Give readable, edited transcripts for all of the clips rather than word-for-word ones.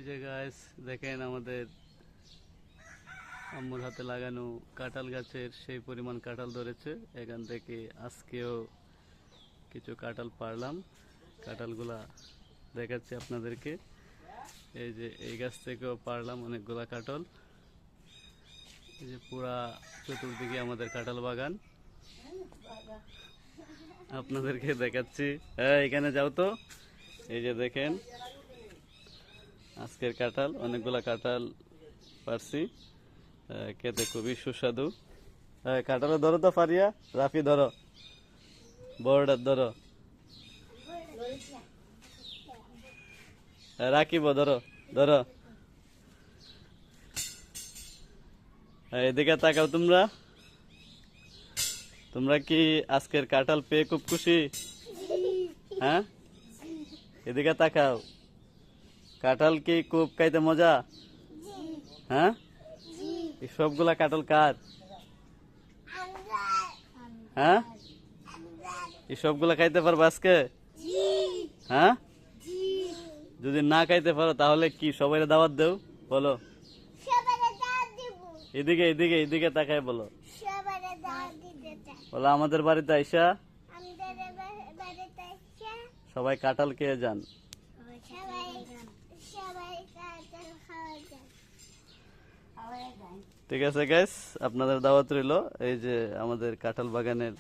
যে গাইস দেখেন আমাদের আম্মুর হাতে লাগানো কাঁঠাল গাছের সেই পরিমাণ কাঁঠাল ধরেছে। এখান থেকে আজকেও কিছু কাঁঠাল পারলাম। কাঁঠালগুলা দেখাচ্ছি আপনাদেরকে। এই যে এই গাছ থেকেও পারলাম অনেকগুলা কাঁঠাল। এই যে পুরা চতুর্দিকে আমাদের কাঁঠাল বাগান আপনাদেরকে দেখাচ্ছি। হ্যাঁ এখানে যাও তো। এই যে দেখেন আজকের কাঁঠাল, অনেকগুলা কাঁঠাল পারছি, খেতে খুবই সুস্বাদু। কাঁঠালে ধরো তো ফারিয়া, রাফি ধরো, বড়টার ধরো, রাখিব ধরো ধরো। এদিকে তাকাও তোমরা। তোমরা কি আজকের কাঁঠাল পেয়ে খুব খুশি? হ্যাঁ এদিকে তাকাও। কাঁঠাল কি খুব খাইতে মজা? হ্যাঁ এই সবগুলা কাঁঠাল কার? হ্যাঁ এই সবগুলা খাইতে পারবো আজকে? হ্যাঁ যদি না খাইতে পারো তাহলে কি সবাই দাওয়াত দেও? বলো এদিকে এদিকে এদিকে তাকায় বলো। বলো আমাদের বাড়িতে আইসা সবাই কাঁঠাল খেয়ে যান। ঠিক আছে গাইস, আপনাদের দাওয়াত রইল। এই যে আমাদের কাঁঠাল বাগানের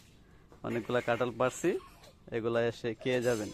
অনেকগুলা কাঁঠাল পারছি, এগুলা এসে খেয়ে যাবেন।